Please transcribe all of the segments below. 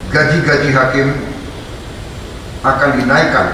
gaji-gaji hakim akan dinaikkan.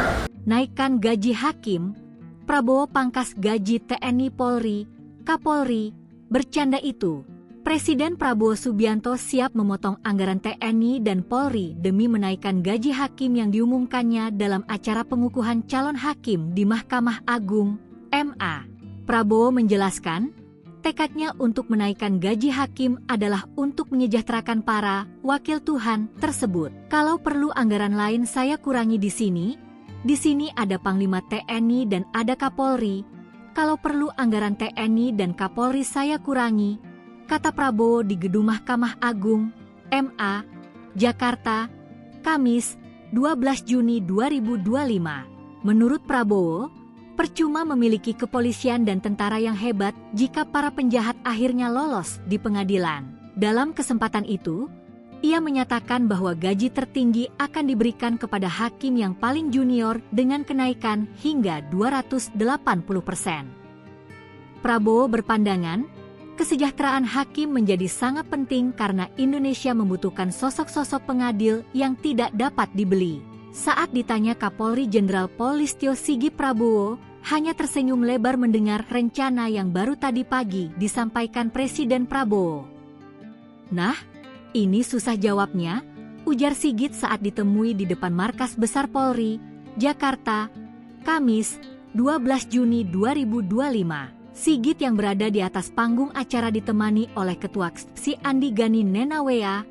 Naikkan gaji hakim, Prabowo pangkas gaji TNI Polri, Kapolri, bercanda itu. Presiden Prabowo Subianto siap memotong anggaran TNI dan Polri demi menaikkan gaji hakim yang diumumkannya dalam acara pengukuhan calon hakim di Mahkamah Agung, MA. Prabowo menjelaskan, tekadnya untuk menaikkan gaji hakim adalah untuk menyejahterakan para wakil Tuhan tersebut. Kalau perlu anggaran lain saya kurangi di sini. Di sini ada Panglima TNI dan ada Kapolri. Kalau perlu anggaran TNI dan Kapolri saya kurangi, kata Prabowo di Gedung Mahkamah Agung, MA, Jakarta, Kamis, 12 Juni 2025. Menurut Prabowo, percuma memiliki kepolisian dan tentara yang hebat jika para penjahat akhirnya lolos di pengadilan. Dalam kesempatan itu, ia menyatakan bahwa gaji tertinggi akan diberikan kepada hakim yang paling junior dengan kenaikan hingga 280%. Prabowo berpandangan, kesejahteraan hakim menjadi sangat penting karena Indonesia membutuhkan sosok-sosok pengadil yang tidak dapat dibeli. Saat ditanya Kapolri Jenderal Polistio Sigit Prabowo, hanya tersenyum lebar mendengar rencana yang baru tadi pagi disampaikan Presiden Prabowo. Nah, ini susah jawabnya, ujar Sigit saat ditemui di depan Markas Besar Polri, Jakarta, Kamis, 12 Juni 2025. Sigit yang berada di atas panggung acara ditemani oleh Ketua KSPSI Andi Gani Nenawea,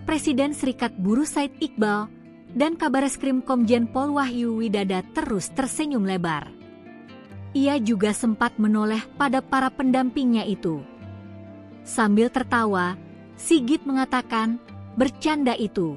Presiden Serikat Buruh Said Iqbal, dan Kabareskrim Komjen Pol Wahyu Widada terus tersenyum lebar. Ia juga sempat menoleh pada para pendampingnya itu. Sambil tertawa, Sigit mengatakan, bercanda itu.